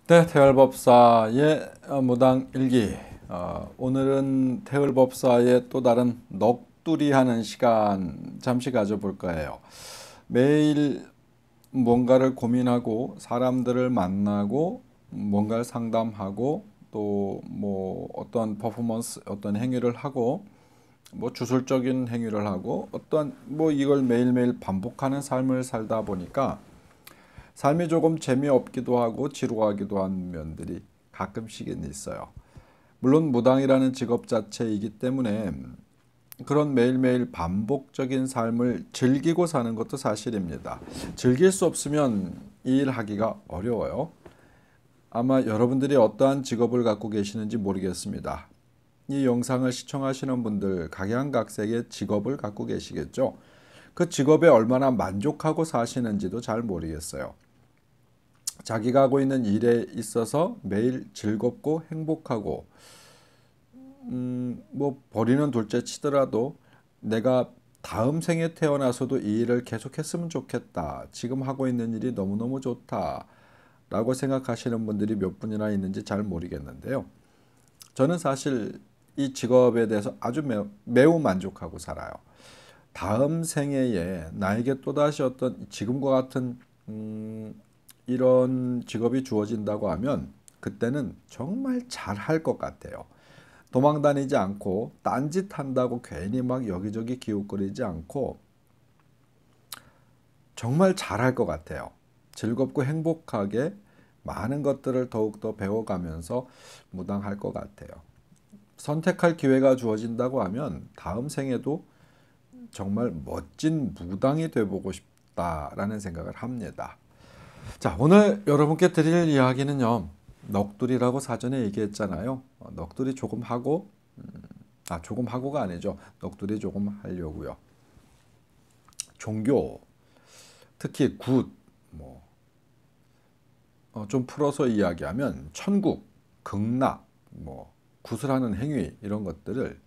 네, 태을법사의 무당일기. 오늘은 태을법사의 또 다른 넋두리하는 시간 잠시 가져볼 거예요. 매일 뭔가를 고민하고 사람들을 만나고 뭔가를 상담하고 또 뭐 어떤 퍼포먼스, 어떤 행위를 하고 뭐 주술적인 행위를 하고 어떤 뭐 이걸 매일매일 반복하는 삶을 살다 보니까 삶이 조금 재미없기도 하고 지루하기도 한 면들이 가끔씩은 있어요. 물론 무당이라는 직업 자체이기 때문에 그런 매일매일 반복적인 삶을 즐기고 사는 것도 사실입니다. 즐길 수 없으면 이 일 하기가 어려워요. 아마 여러분들이 어떠한 직업을 갖고 계시는지 모르겠습니다. 이 영상을 시청하시는 분들 각양각색의 직업을 갖고 계시겠죠. 그 직업에 얼마나 만족하고 사시는지도 잘 모르겠어요. 자기가 하고 있는 일에 있어서 매일 즐겁고 행복하고 뭐 버리는 둘째 치더라도 내가 다음 생에 태어나서도 이 일을 계속했으면 좋겠다. 지금 하고 있는 일이 너무너무 좋다. 라고 생각하시는 분들이 몇 분이나 있는지 잘 모르겠는데요. 저는 사실 이 직업에 대해서 아주 매우 만족하고 살아요. 다음 생애에 나에게 또다시 어떤 지금과 같은 이런 직업이 주어진다고 하면 그때는 정말 잘할 것 같아요. 도망다니지 않고 딴짓한다고 괜히 막 여기저기 기웃거리지 않고 정말 잘할 것 같아요. 즐겁고 행복하게 많은 것들을 더욱더 배워가면서 무당할 것 같아요. 선택할 기회가 주어진다고 하면 다음 생에도 정말 멋진 무당이 돼보고 싶다라는 생각을 합니다. 자, 오늘 여러분께 드릴 이야기는요. 넋두리라고 사전에 얘기했잖아요. 넋두리 조금 하고 조금 하고가 아니죠. 넋두리 조금 하려고요. 종교, 특히 굿, 좀 풀어서 이야기하면 천국, 극락, 굿을 하는 행위 이런 것들을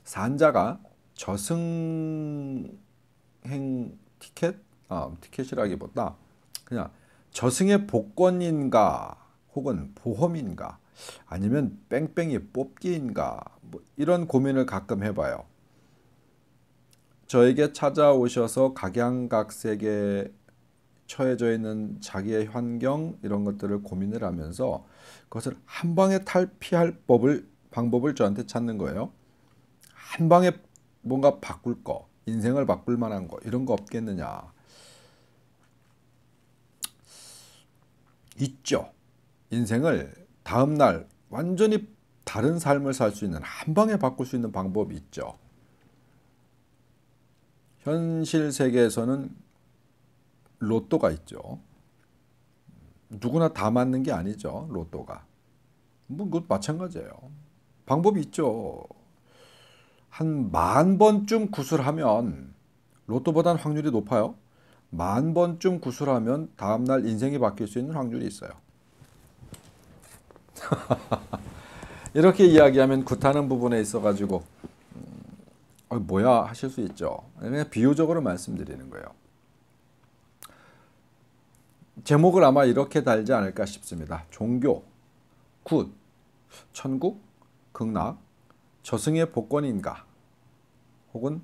산자가 저승행 티켓, 티켓이라기보다 그냥 저승의 복권인가 혹은 보험인가 아니면 뺑뺑이 뽑기인가 뭐 이런 고민을 가끔 해봐요. 저에게 찾아오셔서 각양각색에 처해져 있는 자기의 환경 이런 것들을 고민을 하면서 그것을 한 방에 탈피할 방법을 저한테 찾는 거예요. 한 방에 뭔가 바꿀 거, 인생을 바꿀 만한 거 이런 거 없겠느냐. 있죠. 인생을 다음날 완전히 다른 삶을 살 수 있는 한 방에 바꿀 수 있는 방법이 있죠. 현실 세계에서는 로또가 있죠. 누구나 다 맞는 게 아니죠. 로또가. 뭐 그것 마찬가지예요. 방법이 있죠. 한 10,000번쯤 구슬하면 로또보다는 확률이 높아요. 10,000번쯤 구슬하면 다음날 인생이 바뀔 수 있는 확률이 있어요. 이렇게 이야기하면 굿하는 부분에 있어가지고 뭐야 하실 수 있죠. 그냥 비유적으로 말씀드리는 거예요. 제목을 아마 이렇게 달지 않을까 싶습니다. 종교, 굿, 천국, 극락, 저승의 복권인가 혹은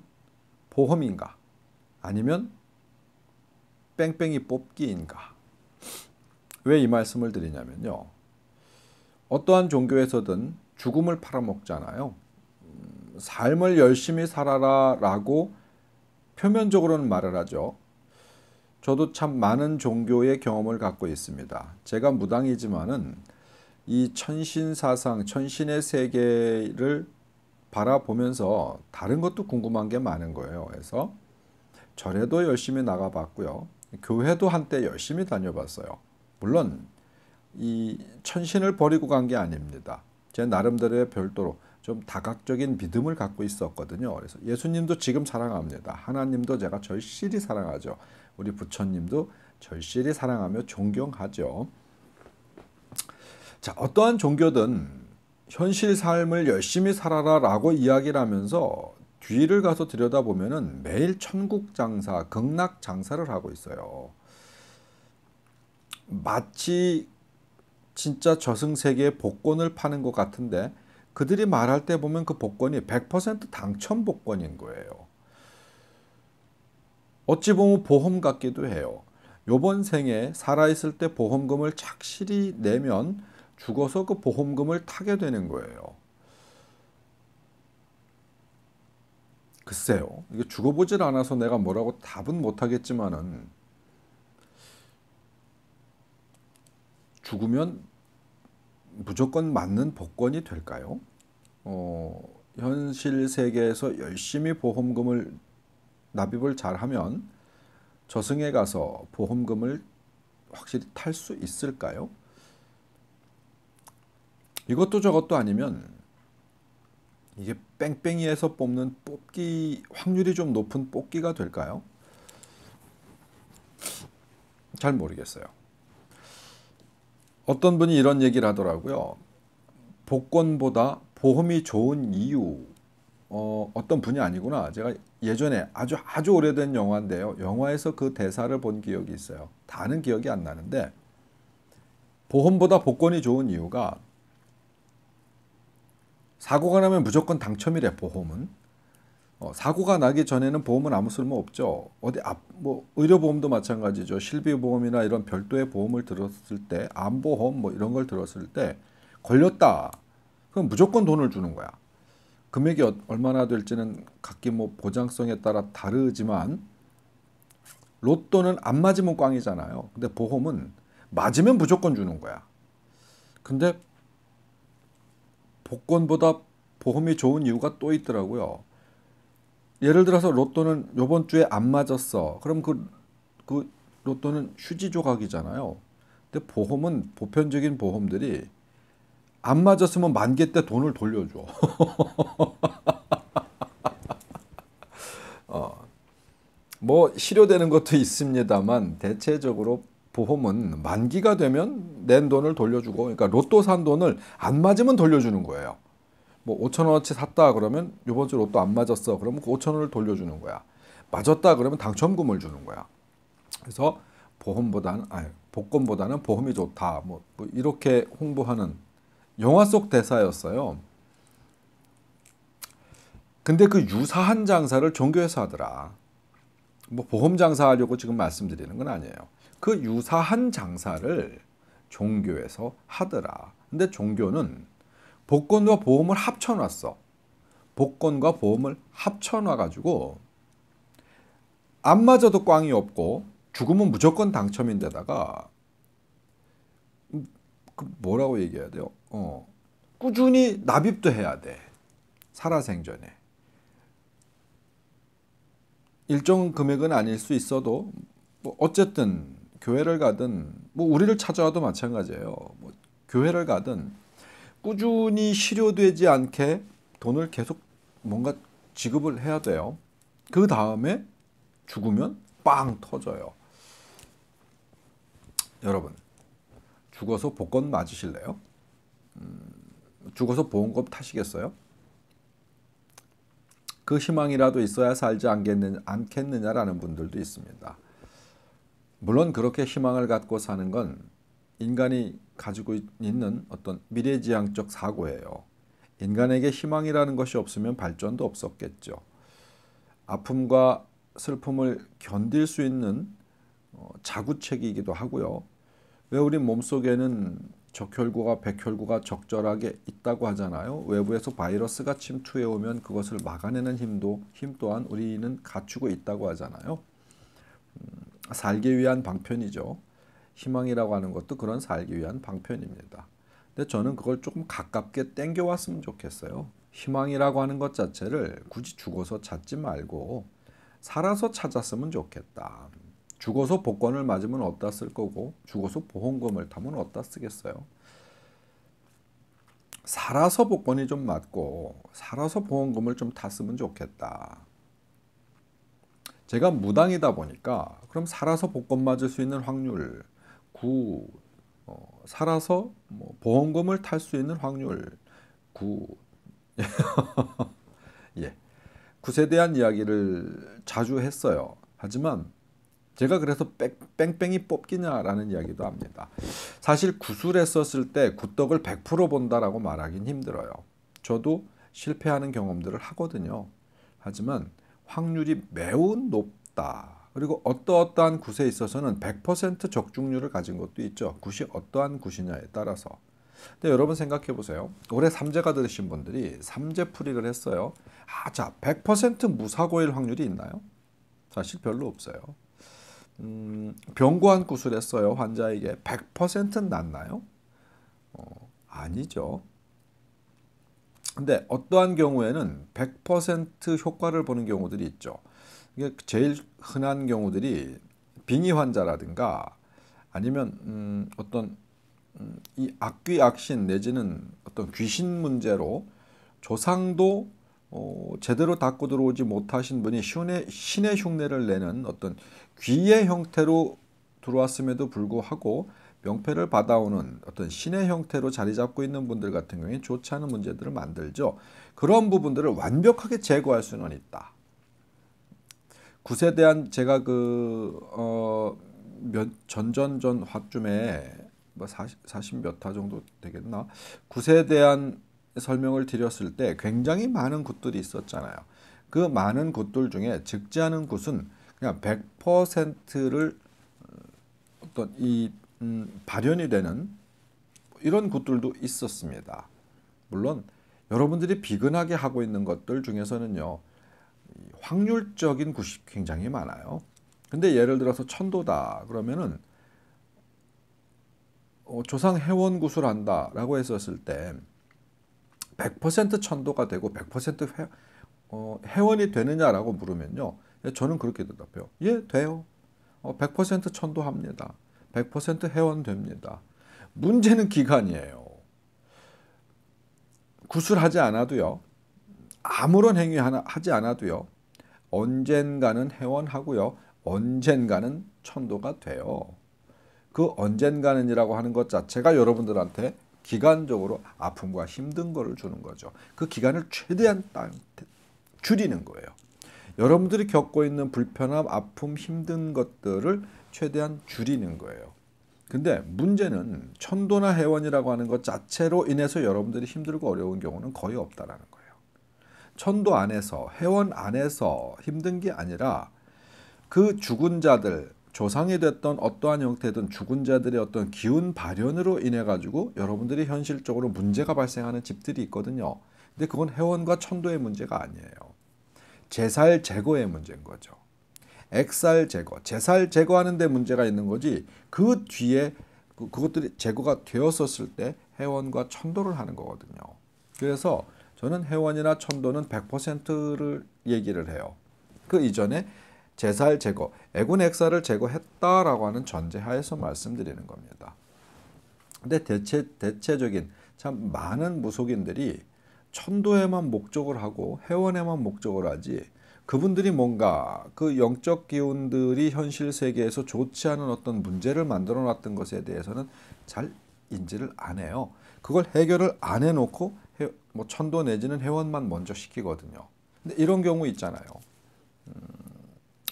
보험인가 아니면 뺑뺑이 뽑기인가. 왜 이 말씀을 드리냐면요. 어떠한 종교에서든 죽음을 팔아먹잖아요. 삶을 열심히 살아라 라고 표면적으로는 말을 하죠. 저도 참 많은 종교의 경험을 갖고 있습니다. 제가 무당이지만은 이 천신사상, 천신의 세계를 바라보면서 다른 것도 궁금한 게 많은 거예요. 그래서 절에도 열심히 나가봤고요. 교회도 한때 열심히 다녀봤어요. 물론 이 천신을 버리고 간 게 아닙니다. 제 나름대로의 별도로 좀 다각적인 믿음을 갖고 있었거든요. 그래서 예수님도 지금 사랑합니다. 하나님도 제가 절실히 사랑하죠. 우리 부처님도 절실히 사랑하며 존경하죠. 자, 어떠한 종교든 현실 삶을 열심히 살아라 라고 이야기를 하면서 뒤를 가서 들여다보면은 매일 천국 장사, 극락 장사를 하고 있어요. 마치 진짜 저승세계의 복권을 파는 것 같은데 그들이 말할 때 보면 그 복권이 100% 당첨 복권인 거예요. 어찌 보면 보험 같기도 해요. 요번 생에 살아있을 때 보험금을 착실히 내면 죽어서 그 보험금을 타게 되는 거예요. 글쎄요. 이게 죽어보질 않아서 내가 뭐라고 답은 못하겠지만은 죽으면 무조건 맞는 복권이 될까요? 현실 세계에서 열심히 보험금을 납입을 잘하면 저승에 가서 보험금을 확실히 탈 수 있을까요? 이것도 저것도 아니면 이게 뺑뺑이에서 뽑는 뽑기 확률이 좀 높은 뽑기가 될까요? 잘 모르겠어요. 어떤 분이 이런 얘기를 하더라고요. 복권보다 보험이 좋은 이유. 어떤 분이 아니구나. 제가 예전에 아주 오래된 영화인데요. 영화에서 그 대사를 본 기억이 있어요. 다는 기억이 안 나는데 보험보다 복권이 좋은 이유가 사고가 나면 무조건 당첨이래, 보험은. 사고가 나기 전에는 보험은 아무 쓸모 없죠. 뭐 의료보험도 마찬가지죠. 실비보험이나 이런 별도의 보험을 들었을 때, 암보험 뭐 이런 걸 들었을 때 걸렸다. 그럼 무조건 돈을 주는 거야. 금액이 얼마나 될지는 각기 뭐 보장성에 따라 다르지만 로또는 안 맞으면 꽝이잖아요. 근데 보험은 맞으면 무조건 주는 거야. 근데 복권보다 보험이 좋은 이유가 또 있더라고요. 예를 들어서 로또는 요번 주에 안 맞았어. 그럼 그 로또는 휴지 조각이잖아요. 근데 보험은 보편적인 보험들이 안 맞았으면 만기 때 돈을 돌려줘. 뭐 실효되는 것도 있습니다만 대체적으로 보험은 만기가 되면 낸 돈을 돌려주고, 그러니까 로또 산 돈을 안 맞으면 돌려주는 거예요. 뭐 5천 원어치 샀다 그러면 이번 주 로또 안 맞았어. 그러면 그 5천 원을 돌려주는 거야. 맞았다 그러면 당첨금을 주는 거야. 그래서 복권보다는 보험이 좋다. 뭐 이렇게 홍보하는 영화 속 대사였어요. 근데 그 유사한 장사를 종교에서 하더라. 뭐 보험 장사하려고 지금 말씀드리는 건 아니에요. 그 유사한 장사를 종교에서 하더라. 근데 종교는 복권과 보험을 합쳐놨어. 복권과 보험을 합쳐놔가지고 안 맞아도 꽝이 없고 죽으면 무조건 당첨인데다가 그 뭐라고 얘기해야 돼요? 꾸준히 납입도 해야 돼. 살아생전에. 일정 금액은 아닐 수 있어도 뭐 어쨌든 교회를 가든 뭐 우리를 찾아와도 마찬가지예요. 뭐 교회를 가든 꾸준히 실효되지 않게 돈을 계속 뭔가 지급을 해야 돼요. 그 다음에 죽으면 빵 터져요. 여러분, 죽어서 복권 맞으실래요? 죽어서 보험금 타시겠어요? 그 희망이라도 있어야 살지 않겠느냐라는 분들도 있습니다. 물론 그렇게 희망을 갖고 사는 건 인간이 가지고 있는 어떤 미래지향적 사고예요. 인간에게 희망이라는 것이 없으면 발전도 없었겠죠. 아픔과 슬픔을 견딜 수 있는 자구책이기도 하고요. 왜 우리 몸속에는 적혈구가 백혈구가 적절하게 있다고 하잖아요. 외부에서 바이러스가 침투해 오면 그것을 막아내는 힘 또한 우리는 갖추고 있다고 하잖아요. 살기 위한 방편이죠. 희망이라고 하는 것도 그런 살기 위한 방편입니다. 근데 저는 그걸 조금 가깝게 땡겨왔으면 좋겠어요. 희망이라고 하는 것 자체를 굳이 죽어서 찾지 말고 살아서 찾았으면 좋겠다. 죽어서 복권을 맞으면 어디다 쓸 거고 죽어서 보험금을 타면 어디다 쓰겠어요. 살아서 복권이 좀 맞고 살아서 보험금을 좀 탔으면 좋겠다. 제가 무당이다 보니까 그럼 살아서 복권 맞을 수 있는 확률 9, 살아서 뭐 보험금을 탈 수 있는 확률 9. 예. 굿에 대한 이야기를 자주 했어요. 하지만 제가 그래서 뺑뺑이 뽑기냐라는 이야기도 합니다. 사실 구술했었을 때 굿덕을 100% 본다라고 말하긴 힘들어요. 저도 실패하는 경험들을 하거든요. 하지만 확률이 매우 높다. 그리고 어떠한 굿에 있어서는 100% 적중률을 가진 것도 있죠. 굿이 어떠한 굿이냐에 따라서. 근데 여러분 생각해 보세요. 올해 삼재가 들으신 분들이 삼재풀이를 했어요. 자, 100% 무사고일 확률이 있나요? 사실 별로 없어요. 병고한 굿을 했어요. 환자에게 100% 낫나요? 아니죠. 근데 어떠한 경우에는 100% 효과를 보는 경우들이 있죠. 이게 제일 흔한 경우들이 빙의 환자라든가 아니면 이 악귀 악신 내지는 어떤 귀신 문제로 조상도 제대로 닦고 들어오지 못하신 분이 신의 흉내를 내는 어떤 귀의 형태로 들어왔음에도 불구하고 명패를 받아오는 어떤 신의 형태로 자리 잡고 있는 분들 같은 경우에 좋지 않은 문제들을 만들죠. 그런 부분들을 완벽하게 제거할 수는 있다. 굿에 대한 제가 전전전 화쯤에 뭐 40 몇 화 정도 되겠나? 굿에 대한 설명을 드렸을 때 굉장히 많은 굿들이 있었잖아요. 그 많은 굿들 중에 적지 않은 굿은 그냥 100%를 어떤 발현이 되는 이런 굿들도 있었습니다. 물론 여러분들이 비근하게 하고 있는 것들 중에서는요, 확률적인 굿이 굉장히 많아요. 근데 예를 들어서 천도다 그러면은 조상 해원 굿을 한다라고 했었을 때 100% 천도가 되고 100% 해원이 되느냐라고 물으면요, 저는 그렇게 대답해요. 예, 돼요. 100% 천도합니다. 100% 해원됩니다. 문제는 기간이에요. 구술하지 않아도요, 아무런 행위 하나 하지 않아도요, 언젠가는 해원하고요, 언젠가는 천도가 돼요. 그 언젠가는이라고 하는 것 자체가 여러분들한테 기간적으로 아픔과 힘든 거를 주는 거죠. 그 기간을 최대한 줄이는 거예요. 여러분들이 겪고 있는 불편함, 아픔, 힘든 것들을 최대한 줄이는 거예요. 근데 문제는 천도나 해원이라고 하는 것 자체로 인해서 여러분들이 힘들고 어려운 경우는 거의 없다라는 거예요. 천도 안에서, 해원 안에서 힘든 게 아니라 그 죽은 자들, 조상이 됐던 어떠한 형태든 죽은 자들의 어떤 기운 발현으로 인해 가지고 여러분들이 현실적으로 문제가 발생하는 집들이 있거든요. 근데 그건 해원과 천도의 문제가 아니에요. 제살 제거의 문제인 거죠. 액살 제거, 제살 제거하는 데 문제가 있는 거지, 그 뒤에 그것들이 제거가 되었었을 때 해원과 천도를 하는 거거든요. 그래서 저는 해원이나 천도는 100%를 얘기를 해요. 그 이전에 제살 제거, 애군 액살을 제거했다라고 하는 전제하에서 말씀드리는 겁니다. 근데 대체적인 참 많은 무속인들이 천도에만 목적을 하고 해원에만 목적을 하지, 그분들이 뭔가 그 영적 기운들이 현실 세계에서 좋지 않은 어떤 문제를 만들어 놨던 것에 대해서는 잘 인지를 안 해요. 그걸 해결을 안 해놓고 뭐 천도 내지는 해원만 먼저 시키거든요. 근데 이런 경우 있잖아요.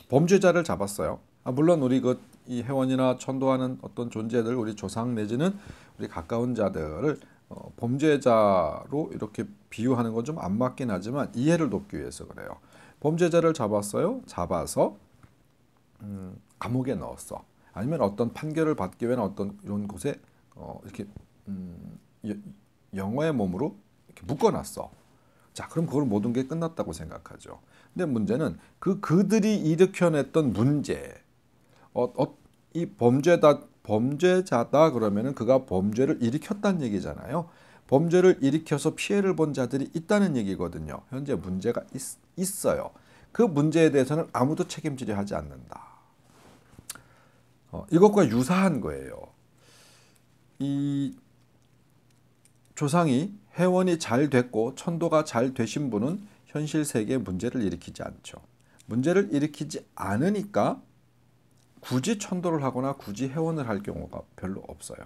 범죄자를 잡았어요. 물론 우리 이 해원이나 천도하는 어떤 존재들, 우리 조상 내지는 우리 가까운 자들을 범죄자로 이렇게 비유하는 건 좀 안 맞긴 하지만 이해를 돕기 위해서 그래요. 범죄자를 잡았어요. 잡아서 감옥에 넣었어. 아니면 어떤 판결을 받기 위한 어떤 이런 곳에 이렇게 영어의 몸으로 이렇게 묶어놨어. 자, 그럼 그걸 모든 게 끝났다고 생각하죠. 근데 문제는 그들이 일으켜냈던 문제, 이 범죄자다 그러면은 그가 범죄를 일으켰다는 얘기잖아요. 범죄를 일으켜서 피해를 본 자들이 있다는 얘기거든요. 현재 문제가 있어요. 그 문제에 대해서는 아무도 책임지려 하지 않는다. 이것과 유사한 거예요. 이 조상이 해원이 잘 됐고 천도가 잘 되신 분은 현실 세계에 문제를 일으키지 않죠. 문제를 일으키지 않으니까 굳이 천도를 하거나 굳이 해원을 할 경우가 별로 없어요.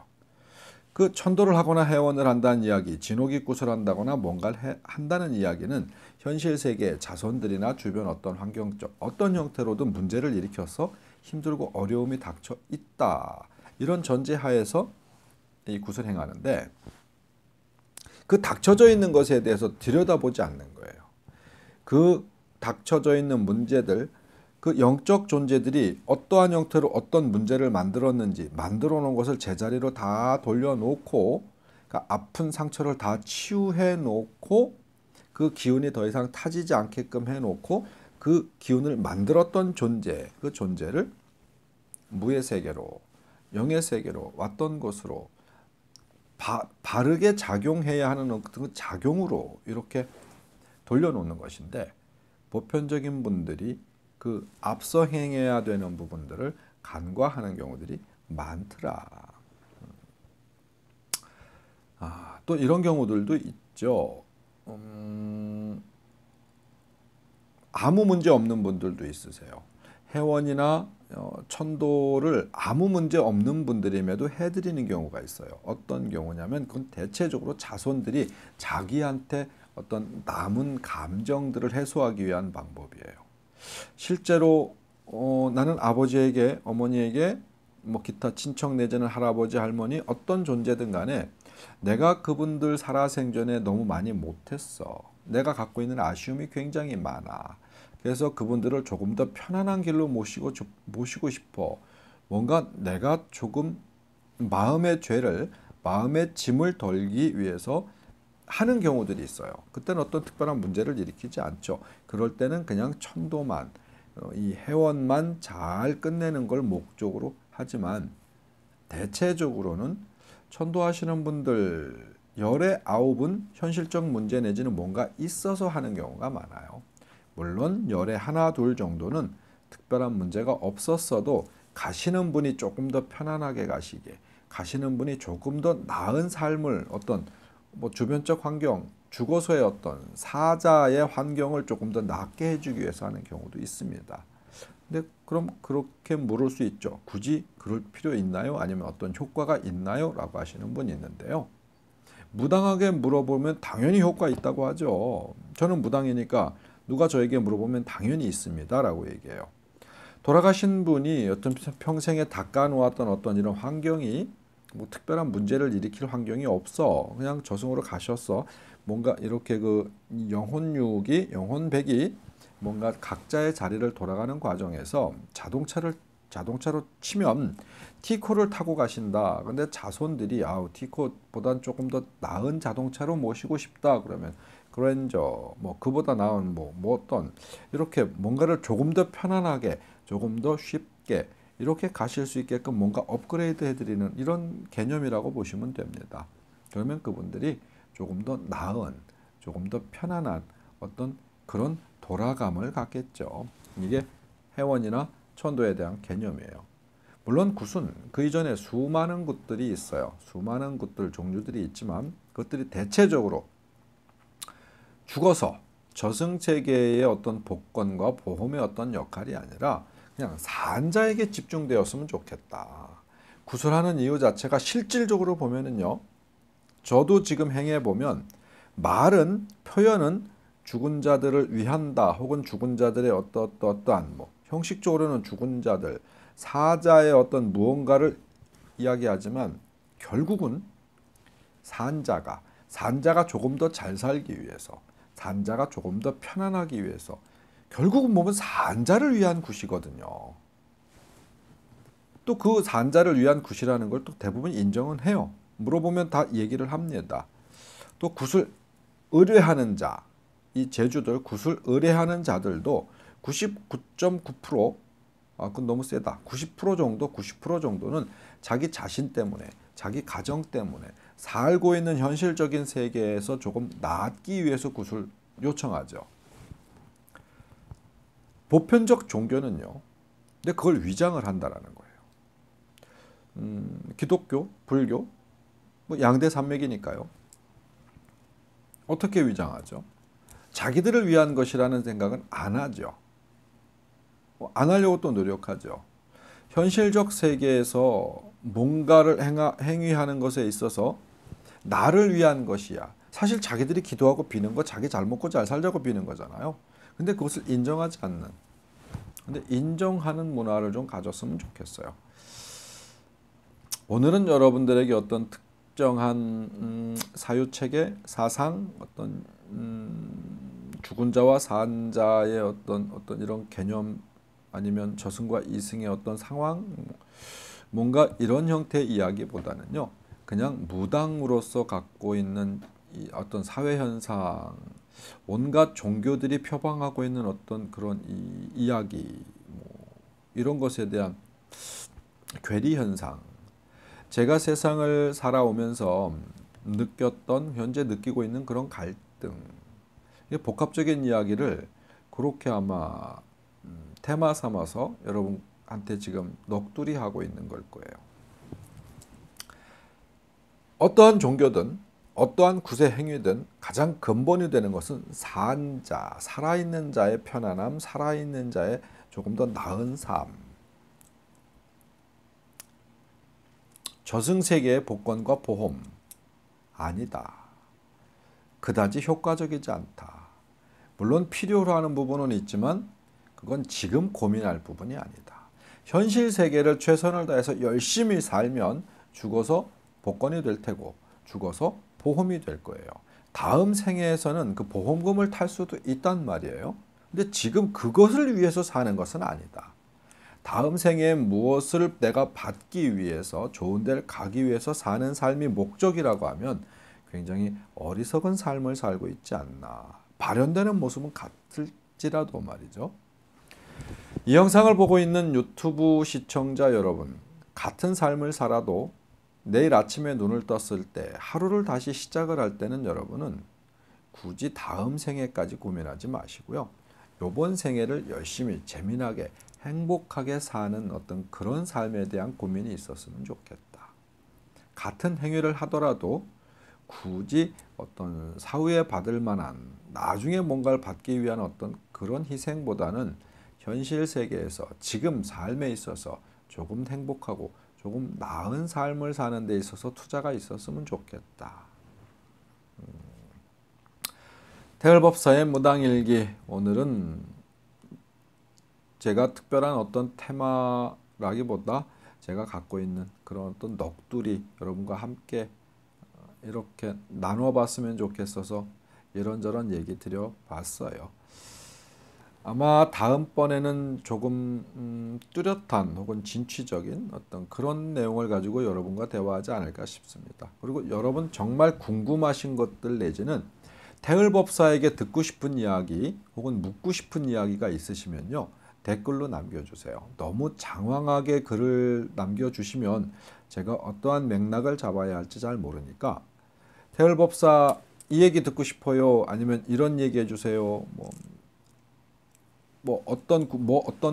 그 천도를 하거나 해원을 한다는 이야기, 진호기굿을 한다거나 뭔가를 한다는 이야기는 현실 세계의 자손들이나 주변 어떤 환경적 어떤 형태로든 문제를 일으켜서 힘들고 어려움이 닥쳐 있다. 이런 전제하에서 이 굿을 행하는데 그 닥쳐져 있는 것에 대해서 들여다보지 않는 거예요. 그 닥쳐져 있는 문제들, 그 영적 존재들이 어떠한 형태로 어떤 문제를 만들었는지 만들어 놓은 것을 제자리로 다 돌려놓고 그러니까 아픈 상처를 다 치유해 놓고 그 기운이 더 이상 타지지 않게끔 해놓고 그 기운을 만들었던 존재, 그 존재를 무의 세계로, 영의 세계로 왔던 곳으로 바르게 작용해야 하는 그 작용으로 이렇게 돌려놓는 것인데 보편적인 분들이 그 앞서 행해야 되는 부분들을 간과하는 경우들이 많더라. 또 이런 경우들도 있죠. 아무 문제 없는 분들도 있으세요. 회원이나 천도를 아무 문제 없는 분들임에도 해드리는 경우가 있어요. 어떤 경우냐면 그건 대체적으로 자손들이 자기한테 어떤 남은 감정들을 해소하기 위한 방법이에요. 실제로 나는 아버지에게 어머니에게 뭐 기타 친척 내지는 할아버지 할머니 어떤 존재든 간에 내가 그분들 살아생전에 너무 많이 못했어. 내가 갖고 있는 아쉬움이 굉장히 많아. 그래서 그분들을 조금 더 편안한 길로 모시고 싶어. 뭔가 내가 조금 마음의 죄를, 마음의 짐을 덜기 위해서 하는 경우들이 있어요. 그때는 어떤 특별한 문제를 일으키지 않죠. 그럴 때는 그냥 천도만, 이 회원만 잘 끝내는 걸 목적으로 하지만 대체적으로는 천도하시는 분들 열의 9은 현실적 문제 내지는 뭔가 있어서 하는 경우가 많아요. 물론 열의 하나 둘 정도는 특별한 문제가 없었어도 가시는 분이 조금 더 편안하게 가시게, 가시는 분이 조금 더 나은 삶을 어떤 뭐 주변적 환경, 죽어서의 어떤 사자의 환경을 조금 더 낫게 해주기 위해서 하는 경우도 있습니다. 근데 그럼 그렇게 물을 수 있죠. 굳이 그럴 필요 있나요? 아니면 어떤 효과가 있나요? 라고 하시는 분이 있는데요. 무당하게 물어보면 당연히 효과 있다고 하죠. 저는 무당이니까 누가 저에게 물어보면 당연히 있습니다. 라고 얘기해요. 돌아가신 분이 어떤 평생에 닦아놓았던 어떤 이런 환경이 뭐 특별한 문제를 일으킬 환경이 없어. 그냥 저승으로 가셨어. 뭔가 이렇게 그 영혼육이, 영혼백이 뭔가 각자의 자리를 돌아가는 과정에서 자동차로 치면 티코를 타고 가신다. 근데 자손들이 티코보단 조금 더 나은 자동차로 모시고 싶다. 그러면 그랜저, 뭐 그보다 나은 뭐 어떤 이렇게 뭔가를 조금 더 편안하게, 조금 더 쉽게 이렇게 가실 수 있게끔 뭔가 업그레이드 해드리는 이런 개념이라고 보시면 됩니다. 그러면 그분들이 조금 더 나은, 조금 더 편안한 어떤 그런 돌아감을 갖겠죠. 이게 회원이나 천도에 대한 개념이에요. 물론 굿은 그 이전에 수많은 굿들이 있어요. 수많은 굿들 종류들이 있지만 그것들이 대체적으로 죽어서 저승체계의 어떤 복권과 보험의 어떤 역할이 아니라 그냥 산자에게 집중되었으면 좋겠다. 구슬하는 이유 자체가 실질적으로 보면은요. 저도 지금 행해보면 말은, 표현은 죽은 자들을 위한다. 혹은 죽은 자들의 어떠한 뭐 형식적으로는 죽은 자들, 사자의 어떤 무언가를 이야기하지만 결국은 산자가 조금 더 잘 살기 위해서, 산자가 조금 더 편안하기 위해서 결국은 보면 산자를 위한 굿이거든요. 또 그 산자를 위한 굿이라는 걸 또 대부분 인정은 해요. 물어보면 다 얘기를 합니다. 또 굿을 의뢰하는 자, 이 제주들 굿을 의뢰하는 자들도 99.9%, 그건 너무 세다. 90% 정도는 자기 자신 때문에, 자기 가정 때문에 살고 있는 현실적인 세계에서 조금 낫기 위해서 굿을 요청하죠. 보편적 종교는요. 근데 그걸 위장을 한다라는 거예요. 기독교, 불교, 뭐 양대 산맥이니까요. 어떻게 위장하죠? 자기들을 위한 것이라는 생각은 안 하죠. 안 하려고 또 노력하죠. 현실적 세계에서 뭔가를 행위하는 것에 있어서 나를 위한 것이야. 사실 자기들이 기도하고 비는 거 자기 잘 먹고 잘 살자고 비는 거잖아요. 근데 그것을 인정하지 않는 근데 인정하는 문화를 좀 가졌으면 좋겠어요. 오늘은 여러분들에게 어떤 특정한 사유체계, 사상, 어떤 죽은 자와 산 자의 어떤 이런 개념 아니면 저승과 이승의 어떤 상황, 뭔가 이런 형태의 이야기보다는요, 그냥 무당으로서 갖고 있는 이 어떤 사회 현상, 온갖 종교들이 표방하고 있는 어떤 그런 이야기, 이런 것에 대한 괴리 현상, 제가 세상을 살아오면서 느꼈던, 현재 느끼고 있는 그런 갈등, 복합적인 이야기를 그렇게 아마 테마 삼아서 여러분한테 지금 넋두리 하고 있는 걸 거예요. 어떠한 종교든 어떠한 구세 행위든 가장 근본이 되는 것은 산 자, 살아있는 자의 편안함, 살아있는 자의 조금 더 나은 삶. 저승세계의 복권과 보험 아니다. 그다지 효과적이지 않다. 물론 필요로 하는 부분은 있지만 그건 지금 고민할 부분이 아니다. 현실 세계를 최선을 다해서 열심히 살면 죽어서 복권이 될 테고 죽어서 보험이 될 거예요. 다음 생애에서는 그 보험금을 탈 수도 있단 말이에요. 근데 지금 그것을 위해서 사는 것은 아니다. 다음 생에 무엇을 내가 받기 위해서 좋은 데를 가기 위해서 사는 삶이 목적이라고 하면 굉장히 어리석은 삶을 살고 있지 않나. 발현되는 모습은 같을지라도 말이죠. 이 영상을 보고 있는 유튜브 시청자 여러분, 같은 삶을 살아도 내일 아침에 눈을 떴을 때 하루를 다시 시작을 할 때는 여러분은 굳이 다음 생애까지 고민하지 마시고요. 이번 생애를 열심히 재미나게 행복하게 사는 어떤 그런 삶에 대한 고민이 있었으면 좋겠다. 같은 행위를 하더라도 굳이 어떤 사후에 받을 만한 나중에 뭔가를 받기 위한 어떤 그런 희생보다는 현실 세계에서 지금 삶에 있어서 조금 행복하고 조금 나은 삶을 사는 데 있어서 투자가 있었으면 좋겠다. 태을법사의 무당일기, 오늘은 제가 특별한 어떤 테마라기보다 제가 갖고 있는 그런 어떤 넋두리 여러분과 함께 이렇게 나눠 봤으면 좋겠어서 이런저런 얘기 드려 봤어요. 아마 다음번에는 조금 뚜렷한 혹은 진취적인 어떤 그런 내용을 가지고 여러분과 대화하지 않을까 싶습니다. 그리고 여러분 정말 궁금하신 것들 내지는 태을법사에게 듣고 싶은 이야기 혹은 묻고 싶은 이야기가 있으시면요, 댓글로 남겨주세요. 너무 장황하게 글을 남겨주시면 제가 어떠한 맥락을 잡아야 할지 잘 모르니까 태을법사 이 얘기 듣고 싶어요, 아니면 이런 얘기 해주세요, 어떤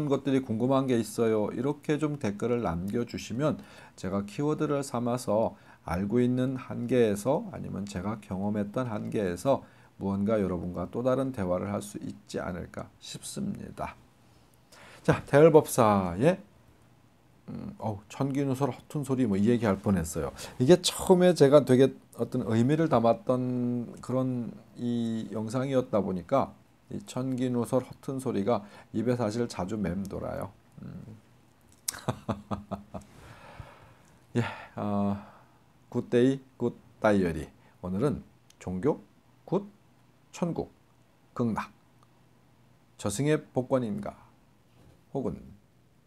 것들이 궁금한 게 있어요, 이렇게 좀 댓글을 남겨주시면 제가 키워드를 삼아서 알고 있는 한계에서 아니면 제가 경험했던 한계에서 무언가 여러분과 또 다른 대화를 할 수 있지 않을까 싶습니다. 자, 태을법사의 천기누설 허튼 소리 이 얘기할 뻔했어요. 이게 처음에 제가 되게 어떤 의미를 담았던 그런 이 영상이었다 보니까 이 천기누설 허튼 소리가 입에 사실 자주 맴돌아요. 예, 굿데이 굿 다이어리. 오늘은 종교, 굿, 천국, 극락, 저승의 복권인가 혹은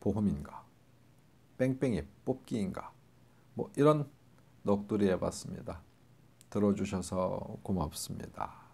보험인가, 뺑뺑이 뽑기인가, 이런 넋두리 해봤습니다. 들어주셔서 고맙습니다.